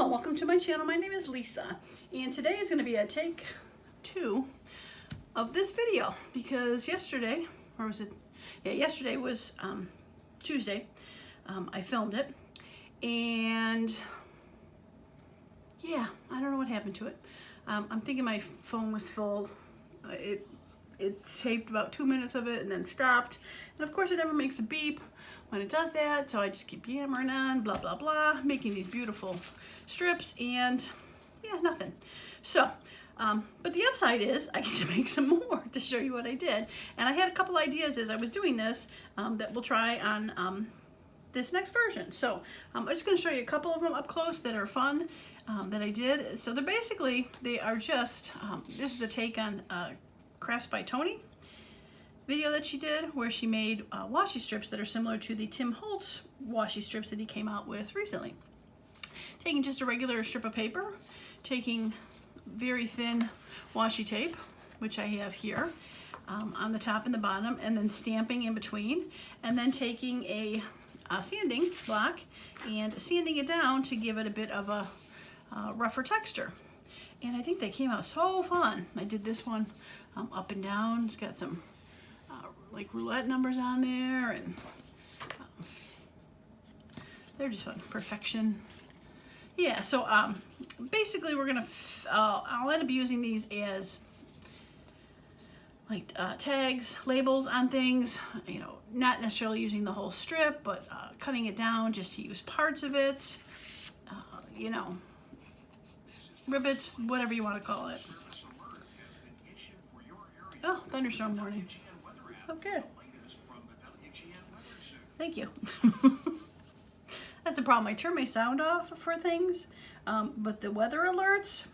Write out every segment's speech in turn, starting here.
Hello, welcome to my channel. My name is Lisa, and today is going to be a take 2 of this video because yesterday, or was it? Yeah, yesterday was Tuesday. I filmed it, and yeah, I don't know what happened to it. I'm thinking my phone was full. It saved about 2 minutes of it and then stopped, and of course it never makes a beep when it does that, so I just keep yammering on, blah blah blah, making these beautiful strips, and yeah, nothing. So but the upside is I get to make some more to show you what I did, and I had a couple ideas as I was doing this that we'll try on this next version. So I'm just going to show you a couple of them up close that are fun that I did. So they are just this is a take on Crafts by Tony video that she did, where she made washi strips that are similar to the Tim Holtz washi strips that he came out with recently. Taking just a regular strip of paper, taking very thin washi tape, which I have here, on the top and the bottom, and then stamping in between, and then taking a sanding block and sanding it down to give it a bit of a rougher texture. And I think they came out so fun. I did this one up and down. It's got some like roulette numbers on there, and they're just fun. Perfection. Yeah, so basically we're gonna I'll end up using these as like tags, labels on things, you know, not necessarily using the whole strip, but cutting it down just to use parts of it, you know, ribbits, whatever you want to call it. Oh, thunderstorm warning. Okay. Thank you. That's a problem. I turn my sound off for things, but the weather alerts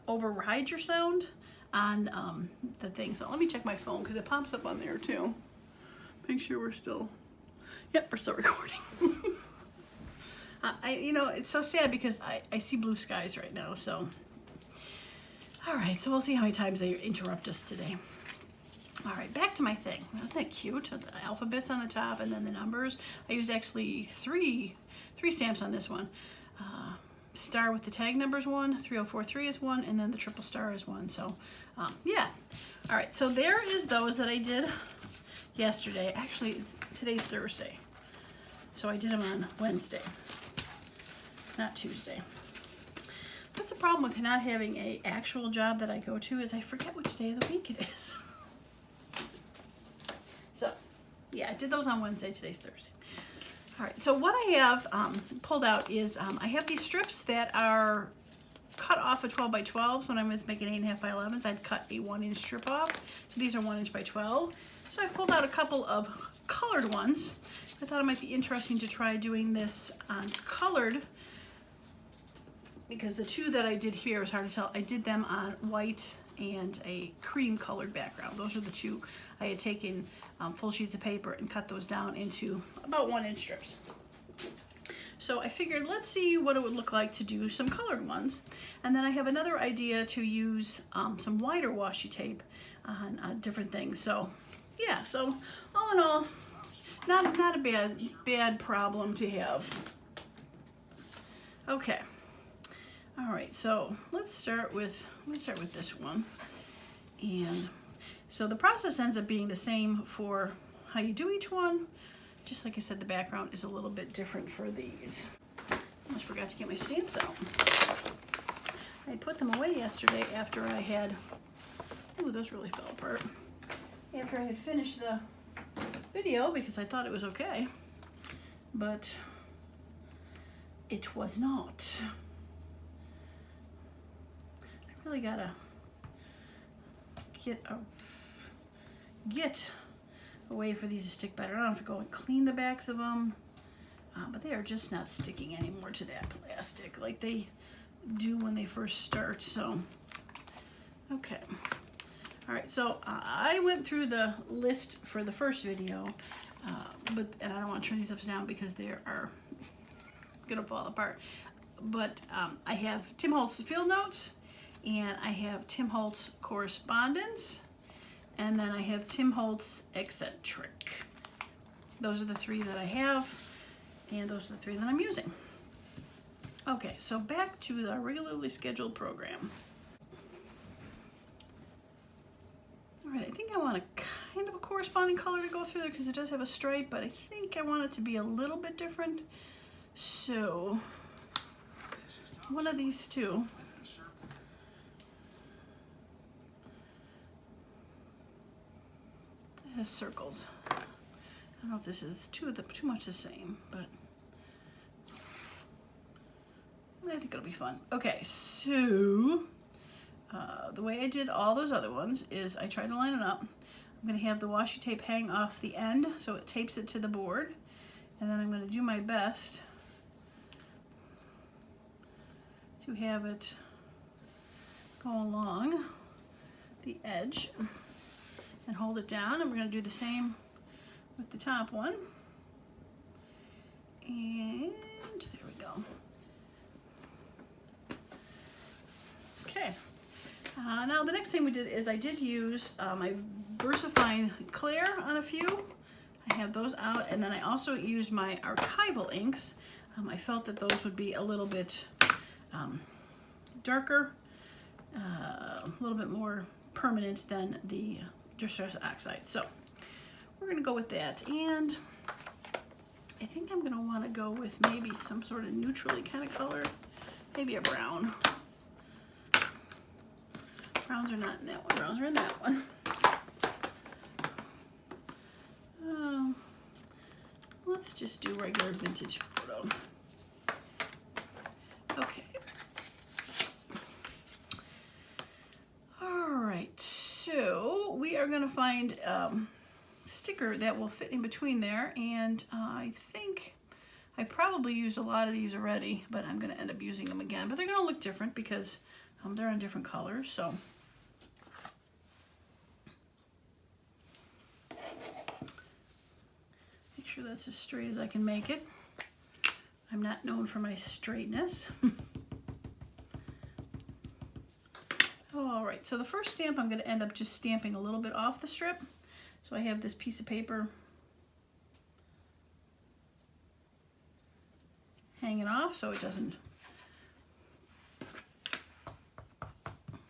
override your sound on the thing. So let me check my phone because it pops up on there too. Make sure we're still, yep, we're still recording. You know, it's so sad because I see blue skies right now. So, all right, so we'll see how many times they interrupt us today. All right, back to my thing. Isn't that cute? The alphabets on the top and then the numbers. I used actually three stamps on this one. Star with the tag numbers 1, 3043 is 1, and then the triple star is 1. So, yeah. All right, so there is those that I did yesterday. Actually, today's Thursday. So I did them on Wednesday, not Tuesday. That's the problem with not having an actual job that I go to, is I forget which day of the week it is. So, yeah, I did those on Wednesday. Today's Thursday. All right, so what I have pulled out is I have these strips that are cut off of 12 by 12. So when I was making 8.5 by 11s, I'd cut a 1-inch strip off. So these are 1 inch by 12. So I pulled out a couple of colored ones. I thought it might be interesting to try doing this on colored, because the two that I did here is hard to tell. I did them on white and a cream colored background. Those are the two. I had taken full sheets of paper and cut those down into about 1-inch strips. So I figured, let's see what it would look like to do some colored ones. And then I have another idea to use some wider washi tape on different things. So yeah, so all in all, not a bad problem to have. Okay. All right, so let's start with this one. And so the process ends up being the same for how you do each one. Just like I said, the background is a little bit different for these. Almost forgot to get my stamps out. I put them away yesterday after I had, ooh, those really fell apart. After I had finished the video, because I thought it was okay, but it was not. I really gotta get a way for these to stick better. I don't have to go and clean the backs of them, but they are just not sticking anymore to that plastic like they do when they first start. So, okay. All right, so I went through the list for the first video, and I don't want to turn these upside down because they are gonna fall apart. But I have Tim Holtz field notes, and I have Tim Holtz correspondence, and then I have Tim Holtz eccentric. Those are the 3 that I have, and those are the 3 that I'm using. Okay, so back to the regularly scheduled program. All right, I think I want a kind of a corresponding color to go through there because it does have a stripe, but I think I want it to be a little bit different. So one of these two. It has circles. I don't know if this is too much the same, but I think it'll be fun. Okay, so the way I did all those other ones is I tried to line it up. I'm going to have the washi tape hang off the end so it tapes it to the board, and then I'm going to do my best to have it go along the edge and hold it down. And we're going to do the same with the top one. And there we go. Okay. Now the next thing we did is I did use my VersaFine Clear on a few. I have those out, and then I also used my archival inks. I felt that those would be a little bit darker, a little bit more permanent than the Distress Oxide. So we're going to go with that, and I think I'm going to want to go with maybe some sort of neutrally kind of color, maybe a brown. Browns are not in that one. Browns are in that one. Let's just do regular vintage photo. Okay. All right. So we are going to find a sticker that will fit in between there, and I think I probably used a lot of these already, but I'm going to end up using them again. But they're going to look different because they're in different colors. So. Sure that's as straight as I can make it. I'm not known for my straightness. All right, so the first stamp I'm going to end up just stamping a little bit off the strip. So I have this piece of paper hanging off so it doesn't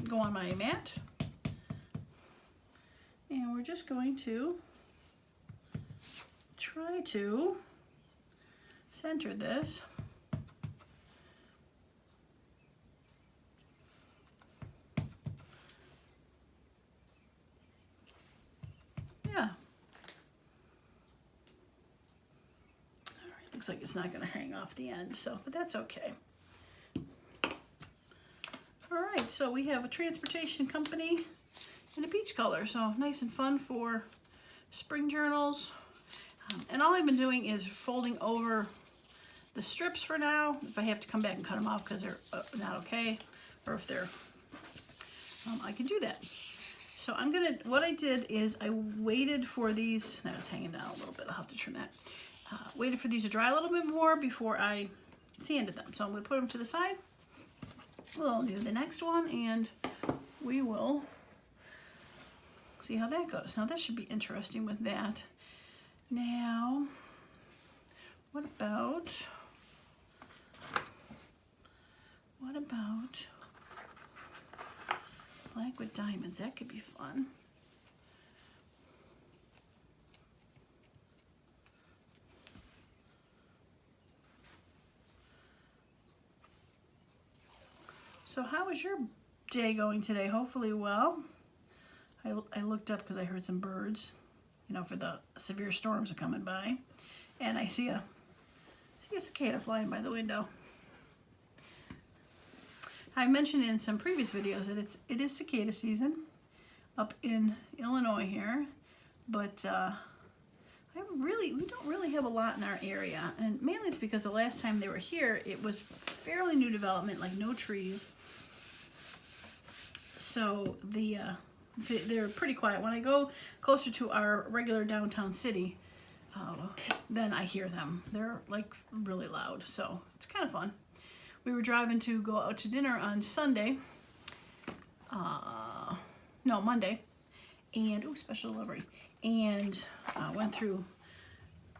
go on my mat. And we're just going to try to center this. Yeah. All right, looks like it's not going to hang off the end, so, but that's okay. All right, so we have a transportation company in a peach color, so nice and fun for spring journals. And all I've been doing is folding over the strips for now. If I have to come back and cut them off because they're not okay, or if they're, I can do that. So I'm gonna, what I did is I waited for these, that was hanging down a little bit, I'll have to trim that. Waited for these to dry a little bit more before I sanded them. So I'm gonna put them to the side. We'll do the next one and we will see how that goes. Now this should be interesting with that. Now, what about black with diamonds? That could be fun. So how is your day going today? Hopefully well. I looked up because I heard some birds, you know, for the severe storms are coming by, and I see a cicada flying by the window. I mentioned in some previous videos that it is cicada season up in Illinois here, but we don't really have a lot in our area, and mainly it's because the last time they were here it was fairly new development, like no trees, so they're pretty quiet. When I go closer to our regular downtown city, then I hear them. They're like really loud, so it's kind of fun. We were driving to go out to dinner on Sunday, Monday, and special delivery, and went through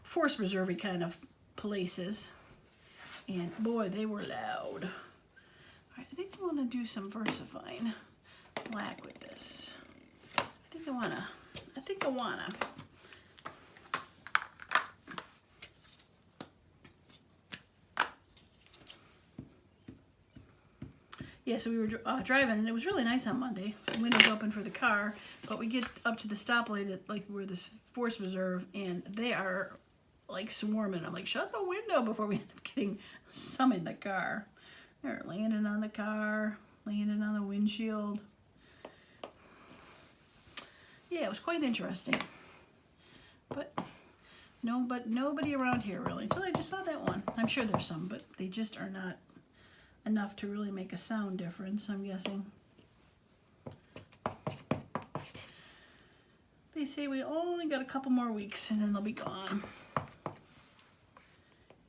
forest preserve kind of places, And boy, they were loud. All right, I think I want to do some VersaFine black with this. I think I wanna. Yeah, so we were driving, and it was really nice on Monday. The windows open for the car, but we get up to the stoplight at like where this force reserve, and they are like swarming. I'm like, shut the window before we end up getting some in the car. They're landing on the car, landing on the windshield. Yeah, it was quite interesting. But nobody around here really, until I just saw that one. I'm sure there's some, but they just are not enough to really make a sound difference, I'm guessing. They say we only got a couple more weeks and then they'll be gone.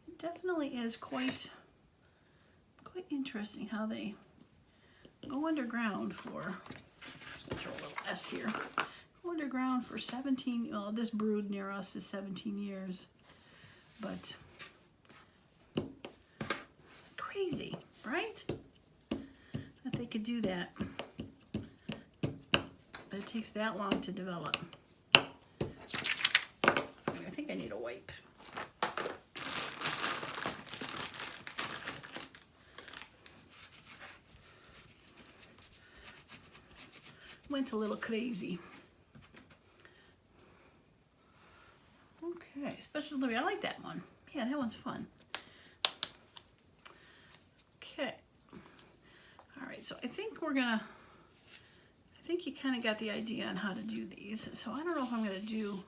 It definitely is quite interesting how they go underground for, I'm just gonna throw a little S here. Go underground for 17, well, this brood near us is 17 years, but crazy. Right? That they could do that. That it takes that long to develop. I think I need a wipe. Went a little crazy. Okay, special delivery. I like that one. Yeah, that one's fun. Okay, all right, so I think you kind of got the idea on how to do these. So I don't know if I'm gonna do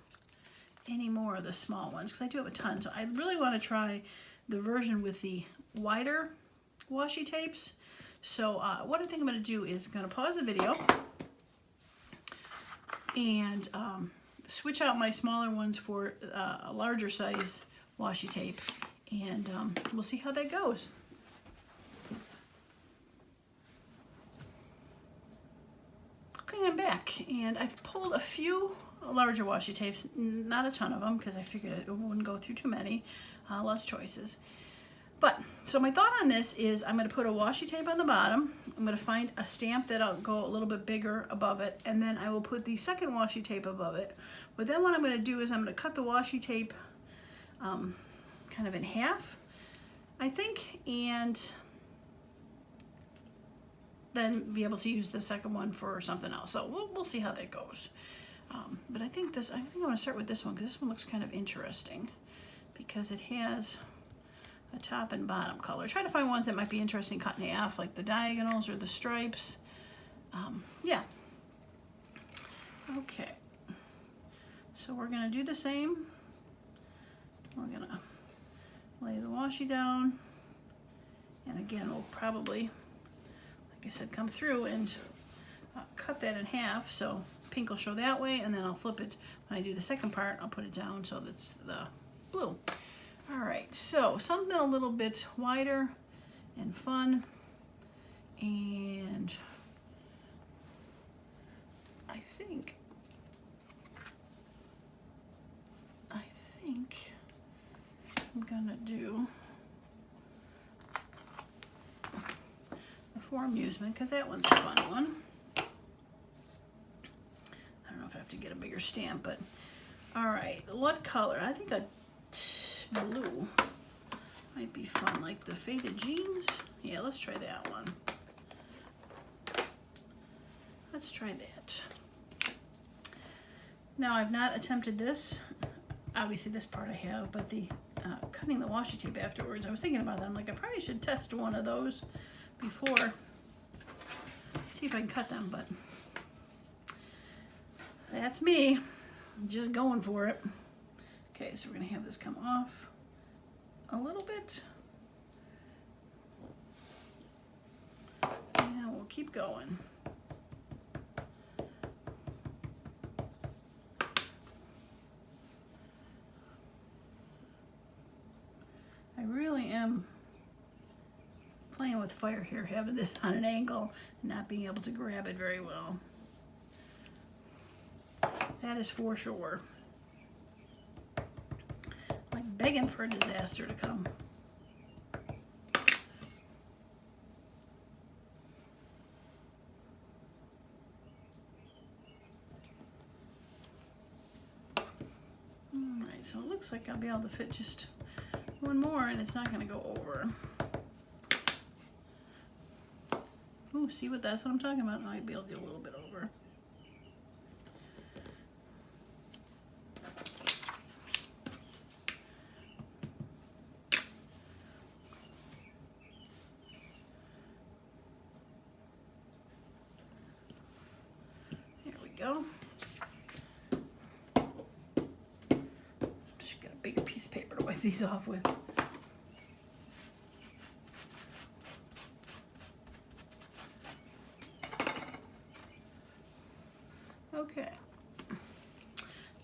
any more of the small ones because I do have a ton. So I really want to try the version with the wider washi tapes. So what I think I'm gonna do is I'm gonna pause the video and switch out my smaller ones for a larger size washi tape, and we'll see how that goes. Okay, I'm back, and I've pulled a few larger washi tapes, not a ton of them, because I figured it wouldn't go through too many, less choices. But, so my thought on this is I'm going to put a washi tape on the bottom, I'm going to find a stamp that'll go a little bit bigger above it, and then I will put the second washi tape above it. But then what I'm going to do is I'm going to cut the washi tape kind of in half, I think, and then be able to use the second one for something else. So we'll see how that goes. But I think I want to start with this one because this one looks kind of interesting because it has a top and bottom color. Try to find ones that might be interesting cut in half, like the diagonals or the stripes. Yeah. Okay. So we're gonna do the same. We're gonna lay the washi down, and again we'll probably, like I said, come through and cut that in half so pink will show that way, and then I'll flip it when I do the second part. I'll put it down so that's the blue. All right, so something a little bit wider and fun, and I think I'm gonna do the For Amusement because that one's a fun one. I don't know if I have to get a bigger stamp, but all right, what color? I think a blue might be fun, like the Faded Jeans. Yeah, let's try that one. Let's try that. Now, I've not attempted this. Obviously, this part I have, but the cutting the washi tape afterwards, I was thinking about that. I'm like, I probably should test one of those before, see if I can cut them, but that's me. I'm just going for it. Okay, so we're gonna have this come off a little bit. And we'll keep going. I really am playing with fire here, having this on an angle and not being able to grab it very well. That is for sure. Like begging for a disaster to come. so it looks like I'll be able to fit just one more and it's not gonna go over. Ooh, see what that's what I'm talking about? I might be able to do a little bit over. There we go. Should get a bigger piece of paper to wipe these off with. Okay,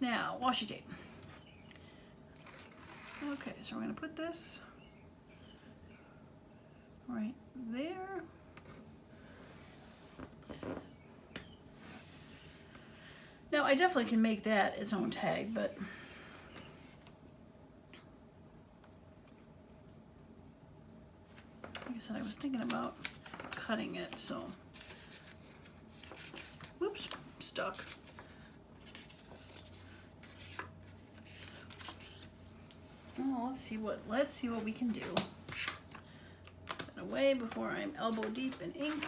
now washi tape. Okay, so we're going to put this right there. Now I definitely can make that its own tag, but like I said, I was thinking about cutting it, so whoops. Stuck. Oh, let's see what we can do. Put it away before I'm elbow deep in ink.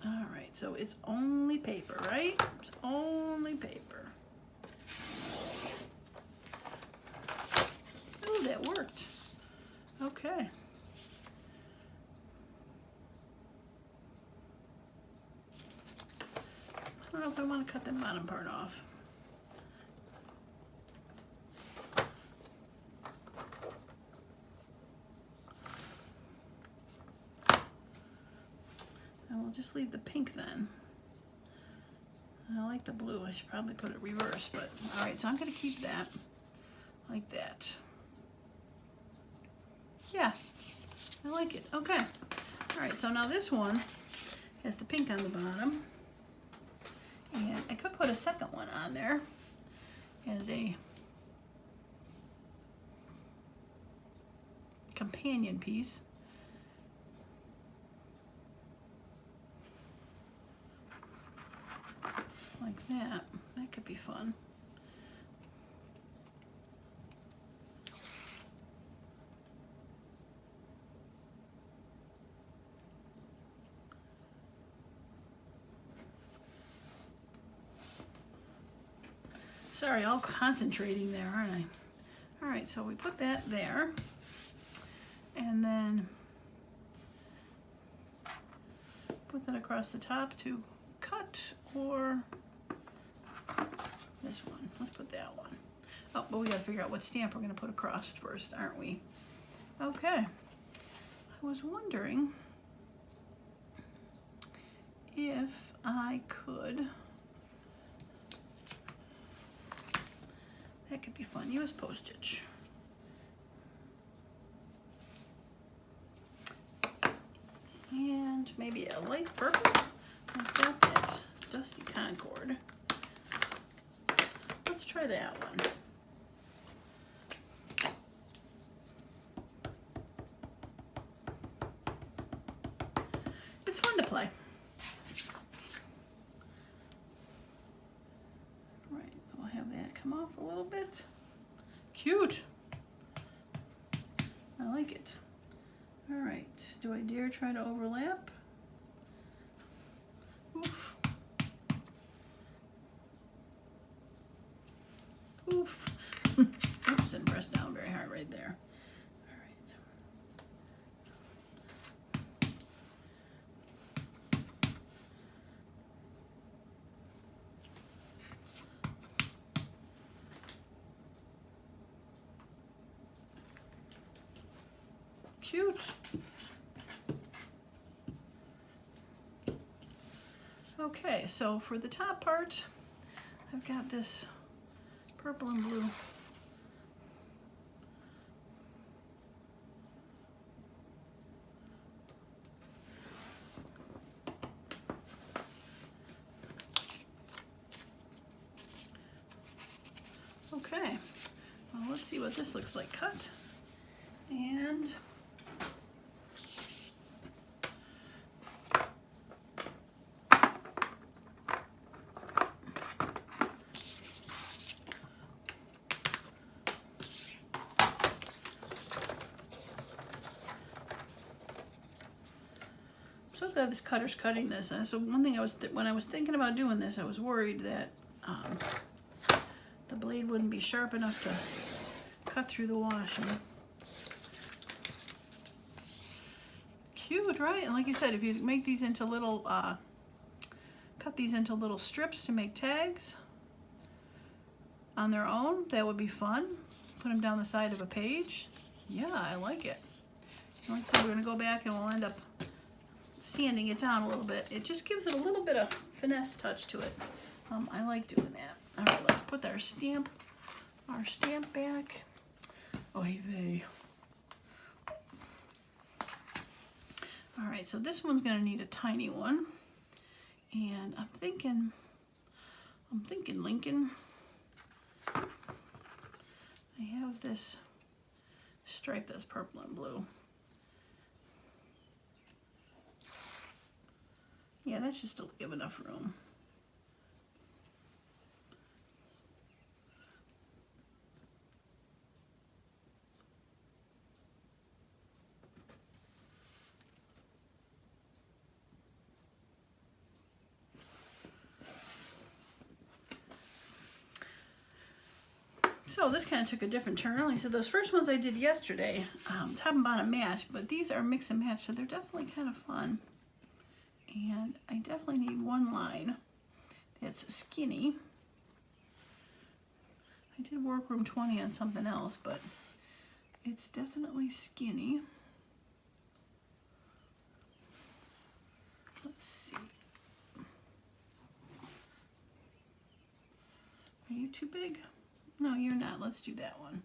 All right, so it's only paper, right? It's only paper. That worked. Okay. I don't know if I want to cut the bottom part off. And we'll just leave the pink then. I like the blue. I should probably put it reverse, but all right, so I'm going to keep that like that. Yeah, I like it. Okay. All right, so now this one has the pink on the bottom. And I could put a second one on there as a companion piece. Like that. That could be fun. Sorry, all concentrating there, aren't I? All right, so we put that there. And then put that across the top to cut, or this one. Let's put that one. Oh, but we gotta figure out what stamp we're gonna put across first, aren't we? Okay. I was wondering if I could, that could be fun, US postage. And maybe a light purple. I've got that Dusty Concord. Let's try that one. It's fun to play. Right, so we'll have that come off a little bit. Cute. I like it. All right, do I dare try to overlap? Oof. Oof. Oops, didn't press down very hard right there. All right. Cute. Okay, so for the top part, I've got this purple and blue. Okay, well, let's see what this looks like cut. And so glad this cutter's cutting this. So one thing when I was thinking about doing this, I was worried that the blade wouldn't be sharp enough to cut through the washi. Cute, right? And like you said, if you make these into little, cut these into little strips to make tags on their own, that would be fun. Put them down the side of a page. Yeah, I like it. Like I said, we're gonna go back and we'll end up sanding it down a little bit. It just gives it a little bit of finesse touch to it. I like doing that. All right, let's put our stamp back. Oy vey. All right, so this one's gonna need a tiny one, and I'm thinking Lincoln. I have this stripe that's purple and blue. Yeah, that should still give enough room. So this kind of took a different turn. Like I said, those first ones I did yesterday, top and bottom match, but these are mix and match, so they're definitely kind of fun. And I definitely need one line that's skinny. I did workroom 20 on something else, but it's definitely skinny. Let's see. Are you too big? No, you're not. Let's do that one.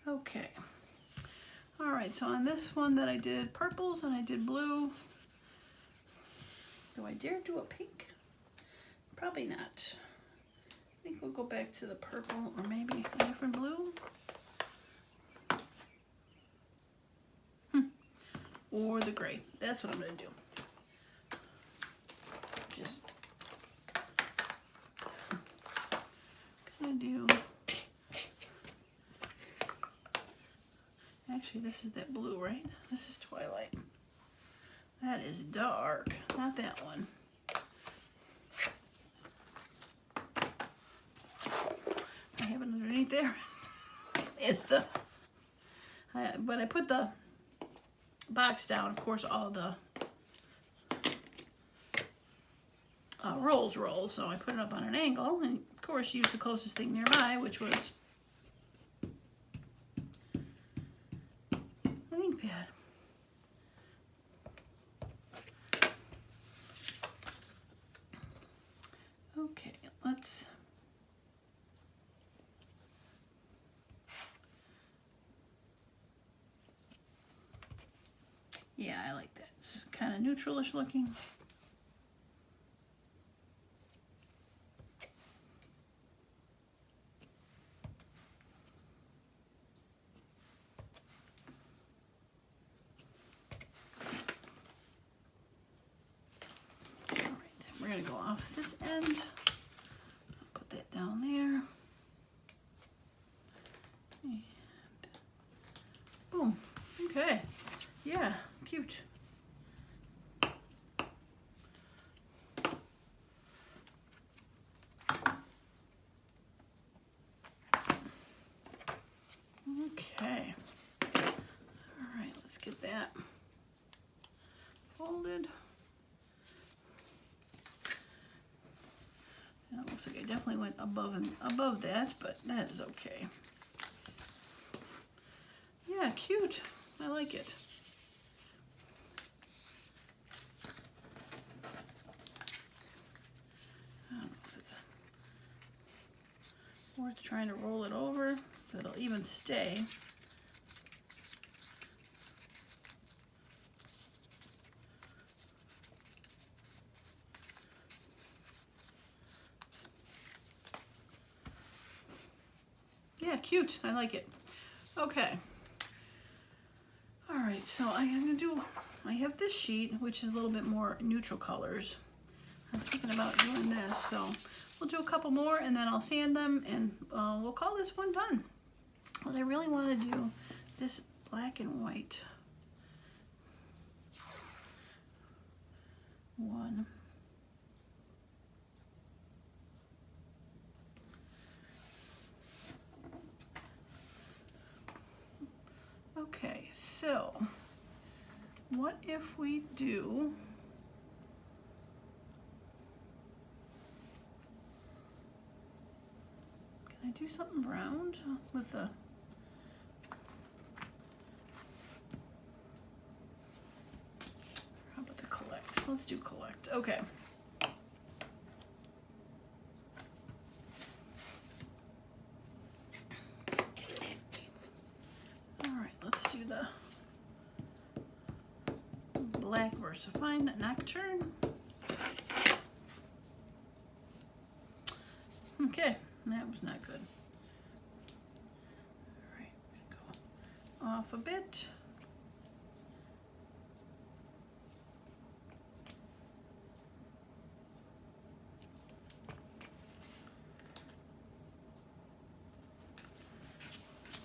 Okay. All right, so on this one that I did purples and I did blue. Do I dare do a pink? Probably not. I think we'll go back to the purple or maybe a different blue. Or the gray. That's what I'm going to do. Just going to do... Actually, this is that blue, right? This is Twilight. That is dark. Not that one. I have it underneath there. It's the... but I put the box down, of course, all the rolls roll, so I put it up on an angle, and of course use the closest thing nearby, which was an ink pad. Okay, let's yeah, I like that. It's kind of neutralish looking. All right, we're gonna go off this end. Put that down there. And boom. Okay. Yeah, cute. Okay. All right, let's get that folded. Now, it looks like I definitely went above that, but that is okay. Yeah, cute. I like it. I don't know if it's worth trying to roll it over, so it'll even stay. Yeah, cute. I like it. Okay. All right, so I have this sheet, which is a little bit more neutral colors. I'm thinking about doing this, so we'll do a couple more and then I'll sand them and we'll call this one done. Because I really want to do this black and white one. Okay, so what if we do can I do something round with the how about the collect? Let's do collect. Okay. Let's do the black VersaFine Nocturne. Okay, that was not good. All right, I'm gonna go off a bit.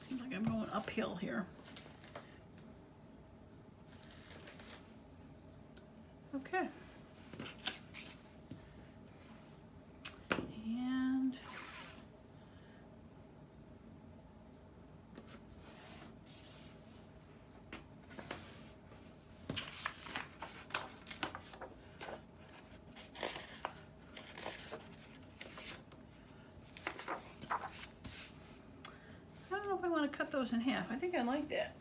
Seems like I'm going uphill here. Okay. And I don't know if I want to cut those in half. I think I like that.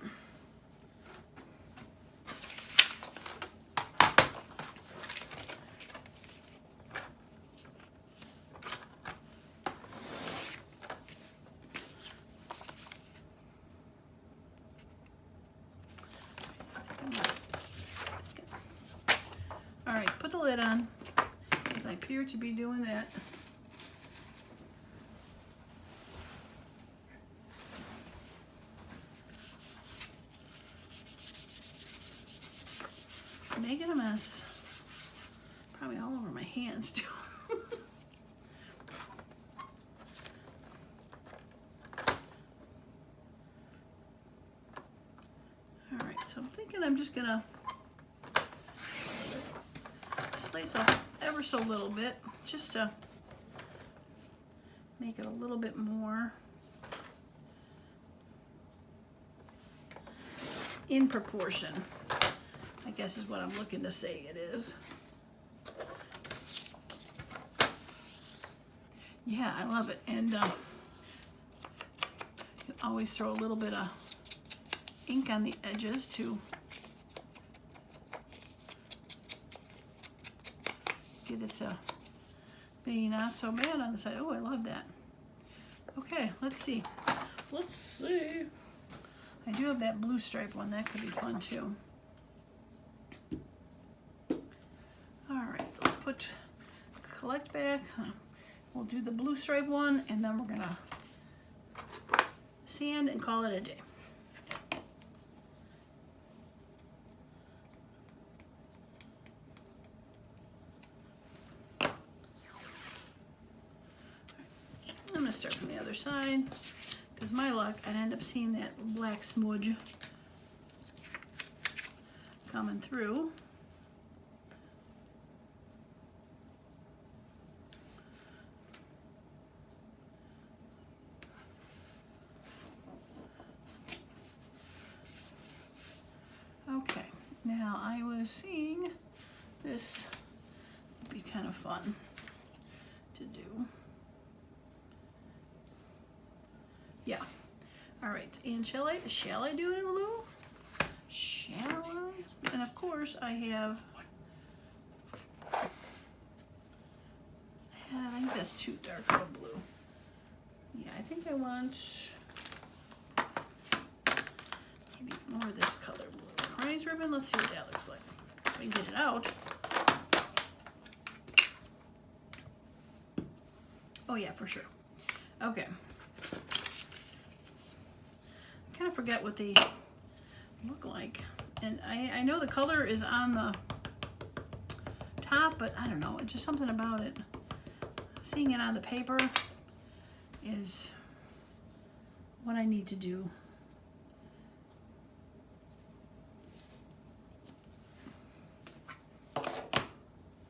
All right, put the lid on, because I appear to be doing that. Making a mess. Probably all over my hands too. All right, so I'm thinking I'm just gonna slice off ever so little bit, just to make it a little bit more in proportion, I guess is what I'm looking to say it is. Yeah, I love it. And you can always throw a little bit of ink on the edges to get it to be not so bad on the side. Oh, I love that. Okay, let's see. Let's see. I do have that blue stripe one. That could be fun too. All right, let's put collect back. We'll do the blue stripe one, and then we're gonna sand and call it a day. I'm gonna start from the other side, because my luck, I'd end up seeing that black smudge coming through. Okay, now I was seeing this would be kind of fun to do. Yeah. All right. And shall I do it in blue? Shall I? And of course I have. I think that's too dark of a blue. Yeah, I think I want maybe more of this color blue. Prize ribbon. Let's see what that looks like. If I can get it out. Oh yeah, for sure. Okay. forget what they look like. And I know the color is on the top, but I don't know, it's just something about it. Seeing it on the paper is what I need to do.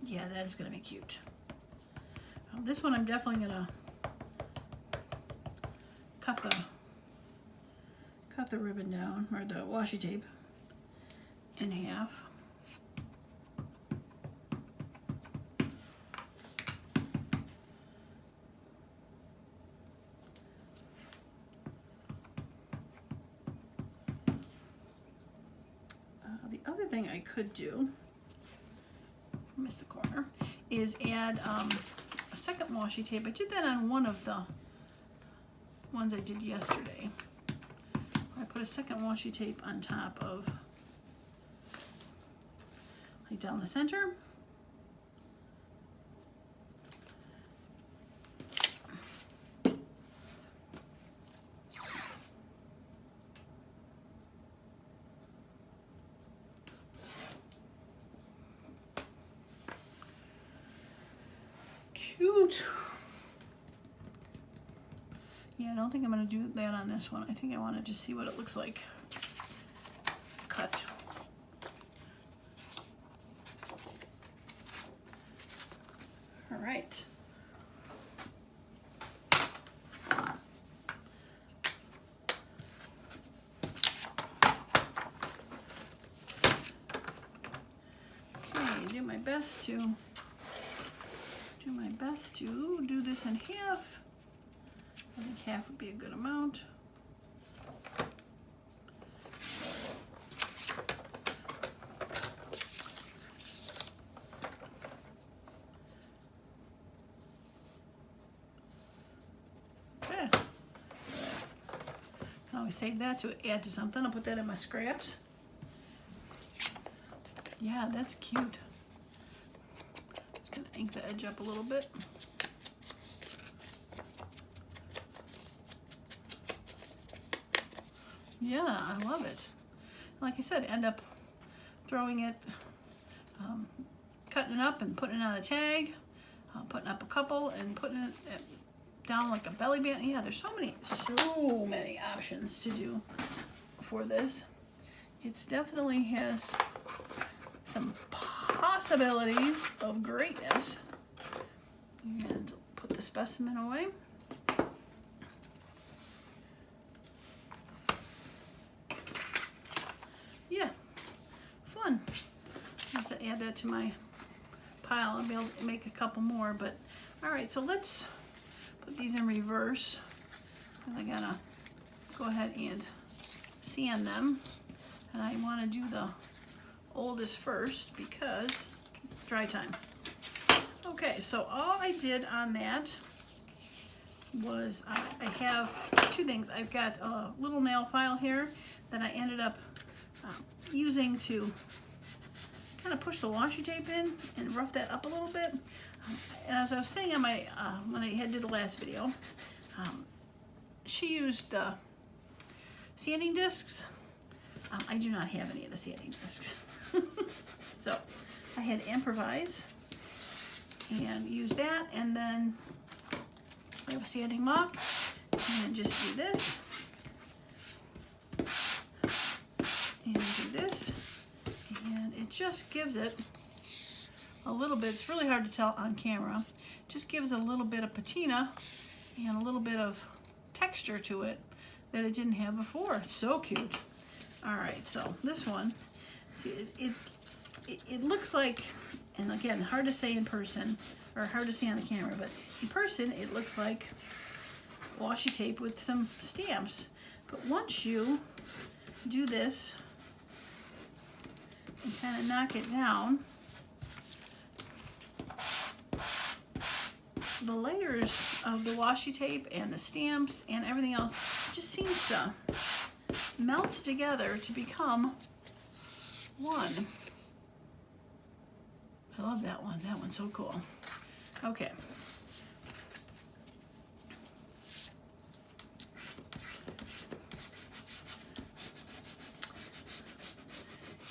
Yeah, that is going to be cute. This one I'm definitely going to cut the ribbon down, or the washi tape, in half. The other thing I could do, missed the corner, is add a second washi tape. I did that on one of the ones I did yesterday. I put a second washi tape on top of, like down the center. Cute. Yeah, I don't think I'm going to do that on this one. I think I want to just see what it looks like cut. All right. Okay, do my best to do this in half. I think half would be a good amount. Okay. Can always save that to add to something. I'll put that in my scraps. Yeah, that's cute. Just gonna ink the edge up a little bit. Yeah, I love it. Like I said, end up throwing it, cutting it up and putting it on a tag, putting up a couple and putting it down like a belly band. Yeah, there's so many options to do for this. It definitely has some possibilities of greatness. And put the specimen away. Yeah, fun. I'll have to add that to my pile. I'll be able to make a couple more, but all right, so let's put these in reverse. I gotta go ahead and sand them. And I want to do the oldest first because dry time. Okay, so all I did on that was I have two things. I've got a little nail file here that I ended up using to kind of push the washi tape in and rough that up a little bit. And as I was saying on my when I did the last video, she used the sanding discs. I do not have any of the sanding discs. So I had to improvise and use that, and then I have a sanding mop and just do this and do this, and it just gives it a little bit. It's really hard to tell on camera. It just gives a little bit of patina and a little bit of texture to it that it didn't have before. It's so cute. All right, so this one, see, it looks like, and again, hard to say in person, or hard to see on the camera, but in person it looks like washi tape with some stamps. But once you do this and kind of knock it down, the layers of the washi tape and the stamps and everything else just seems to melt together to become one. I love that one. That one's so cool. Okay.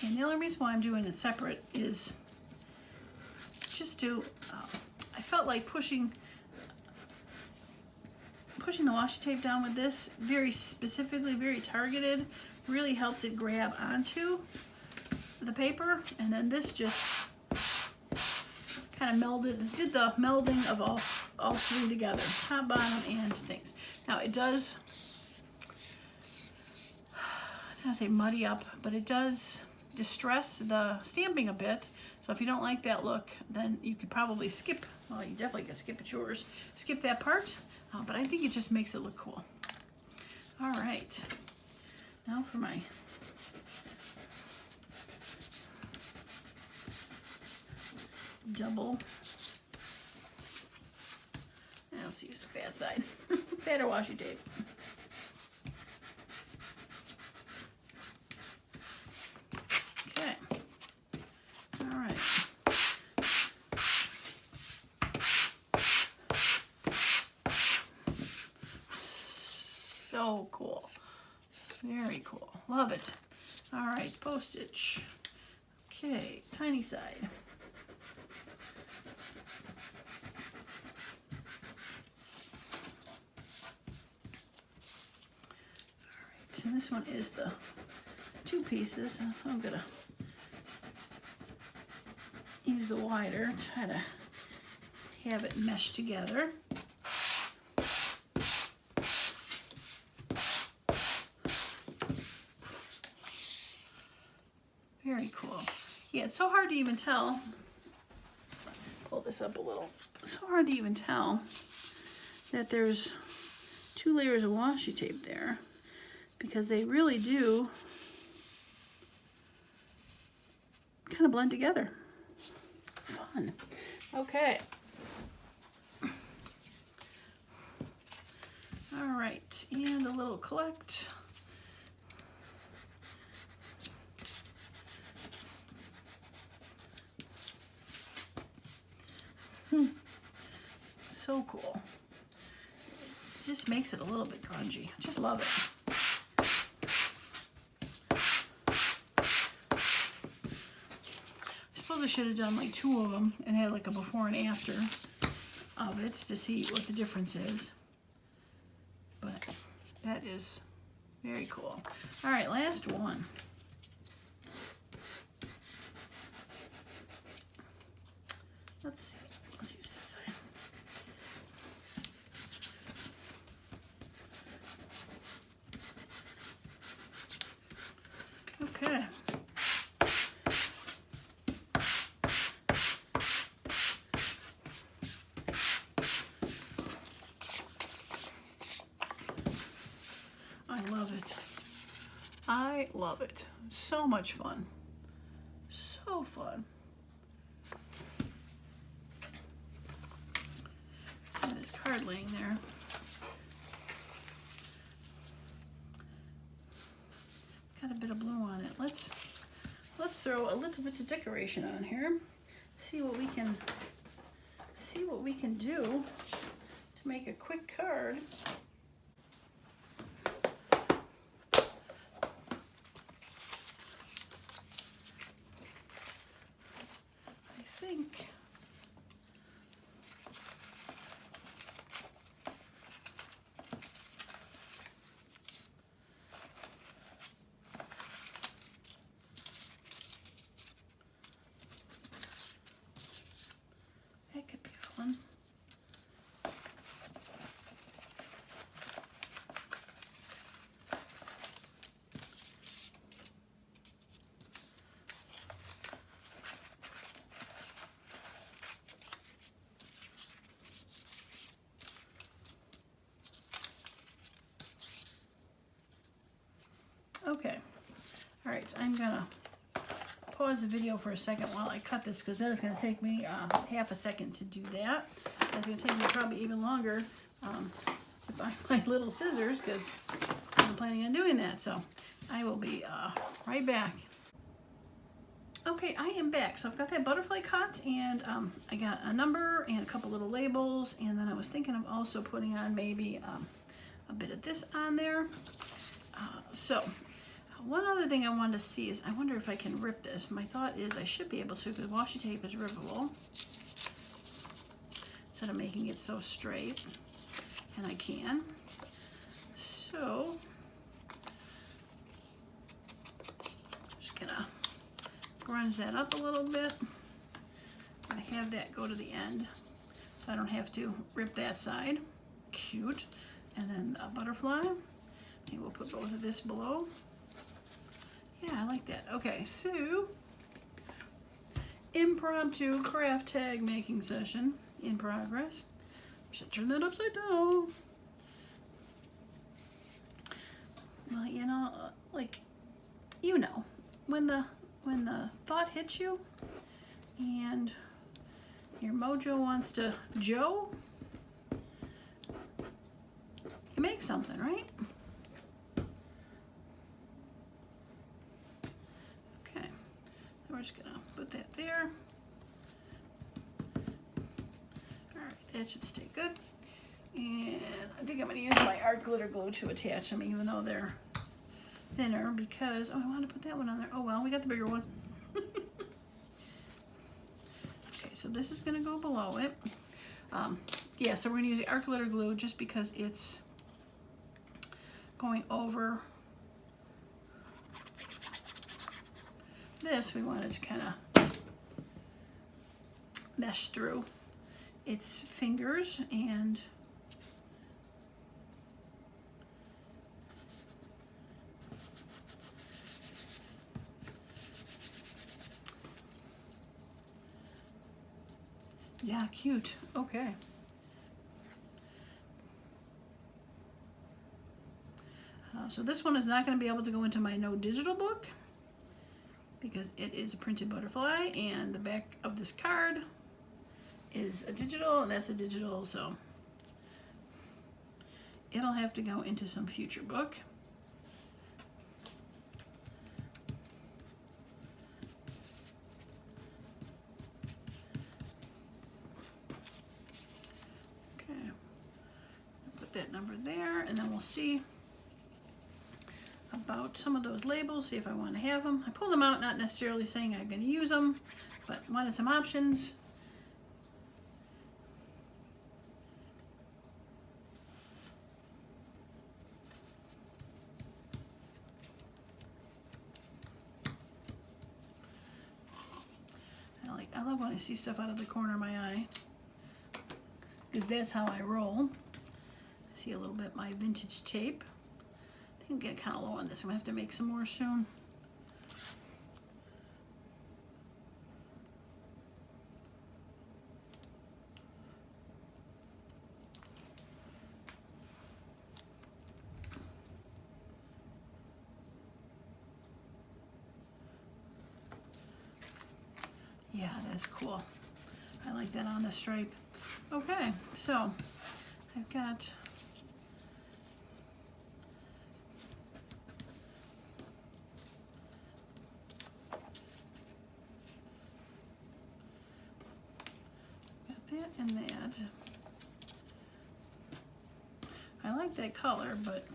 And the only reason why I'm doing it separate is just to, I felt like pushing the washi tape down with this very specifically, very targeted, really helped it grab onto the paper, and then this just kind of melded, did the melding of all three together, top, bottom, and things. Now it does, I don't want to say muddy up, but it does distress the stamping a bit. So if you don't like that look, then you could probably skip, well, you definitely could skip it yours, skip that part, but I think it just makes it look cool. All right, now for my double, and let's use the fat side, fatter washi tape. Okay, all right. So cool, very cool, love it. All right, postage. Okay, tiny side. And this one is the 2 pieces. I'm gonna use the wider, try to have it mesh together. Very cool. Yeah, it's so hard to even tell. Pull this up a little. It's so hard to even tell that there's 2 layers of washi tape there, because they really do kind of blend together. Fun. Okay. All right, and a little collect. So cool. It just makes it a little bit grungy. I just love it. I should have done like 2 of them and had like a before and after of it to see what the difference is. But that is very cool. All right, last one. Let's see. Let's use this side. Okay. I love it. So much fun. So fun. And this card laying there. Got a bit of blue on it. Let's throw a little bit of decoration on here. See what we can do to make a quick card. That could be fun. Okay, all right, I'm gonna pause the video for a second while I cut this, because that is gonna take me half a second to do that. That's gonna take me probably even longer to find my little scissors, because I'm planning on doing that. So I will be right back. Okay, I am back. So I've got that butterfly cut, and I got a number and a couple little labels, and then I was thinking of also putting on maybe a bit of this on there. So one other thing I wanted to see is, I wonder if I can rip this. My thought is I should be able to, because washi tape is rippable. Instead of making it so straight, and I can. So, just gonna grunge that up a little bit. I have that go to the end, so I don't have to rip that side. Cute. And then a butterfly. Maybe we'll put both of this below. Yeah, I like that. Okay, so impromptu craft tag making session in progress. Should turn that upside down. Well, you know, like, you know, when the thought hits you and your mojo wants to Joe, you make something, right? Okay, we're just gonna put that there. All right, that should stay good. And I think I'm gonna use my art glitter glue to attach them, even though they're thinner, because, oh, I want to put that one on there. Oh well, we got the bigger one. Okay, so this is gonna go below it. Yeah, so we're gonna use the art glitter glue just because it's going over this. We want it to kind of mesh through its fingers, and yeah, cute. Okay. So this one is not going to be able to go into my no digital book because it is a printed butterfly, and the back of this card is a digital, and that's a digital, so it'll have to go into some future book. Okay, put that number there, and then we'll see about some of those labels, see if I want to have them. I pulled them out, not necessarily saying I'm going to use them, but wanted some options. I love when I see stuff out of the corner of my eye, because that's how I roll. I see a little bit my vintage tape. I think I'm getting kind of low on this. I'm going to have to make some more soon. Yeah, that's cool. I like that on the stripe. Okay, so I've got that and that. I like that color, but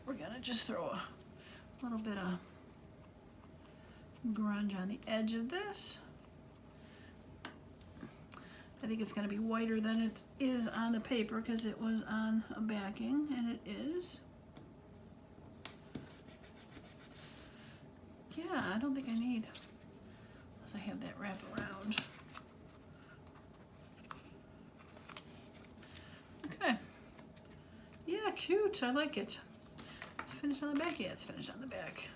we're gonna just throw a little bit of grunge on the edge of this. I think it's gonna be whiter than it is on the paper because it was on a backing, and it is. Yeah, I don't think I need, unless I have that wrap around. Okay. Yeah, cute, I like it. Finish on the back? Yeah, it's finished on the back.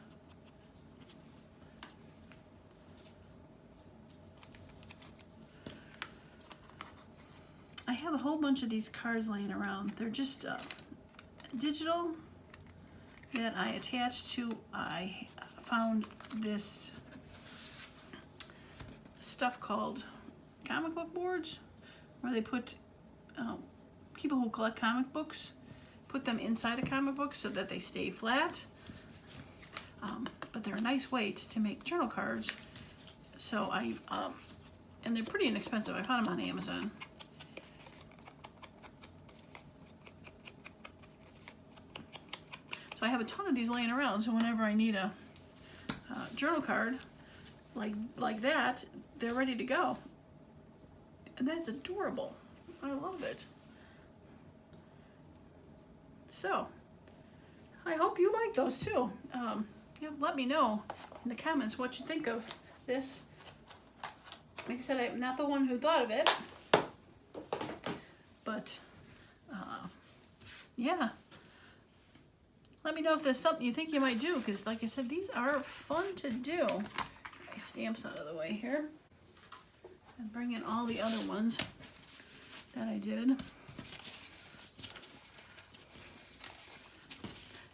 I have a whole bunch of these cards laying around. They're just digital that I attached to. I found this stuff called comic book boards, where they put people who collect comic books, put them inside a comic book so that they stay flat. but they're a nice way to make journal cards. So and they're pretty inexpensive. I found them on Amazon. So I have a ton of these laying around, so whenever I need a journal card like that, they're ready to go. And that's adorable. I love it. So, I hope you like those too. Yeah, let me know in the comments what you think of this. Like I said, I'm not the one who thought of it, but yeah. Let me know if there's something you think you might do, because like I said, these are fun to do. Get my stamps out of the way here. And bring in all the other ones that I did.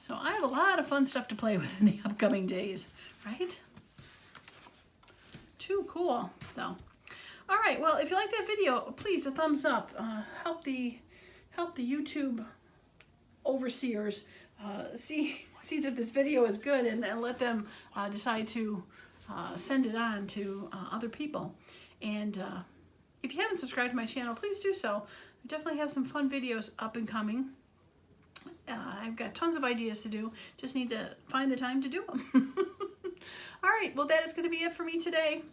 So I have a lot of fun stuff to play with in the upcoming days, right? Too cool. So, all right. Well, if you like that video, please a thumbs up. Help the YouTube overseers see that this video is good, and let them decide to send it on to other people. And if you haven't subscribed to my channel, please do so. I definitely have some fun videos up and coming. I've got tons of ideas to do. Just need to find the time to do them. All right, well, that is going to be it for me today.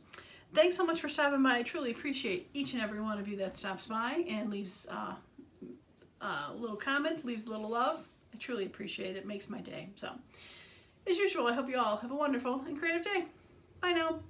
Thanks so much for stopping by. I truly appreciate each and every one of you that stops by and leaves a little comment, leaves a little love. I truly appreciate it. It makes my day. So, as usual, I hope you all have a wonderful and creative day. Bye now.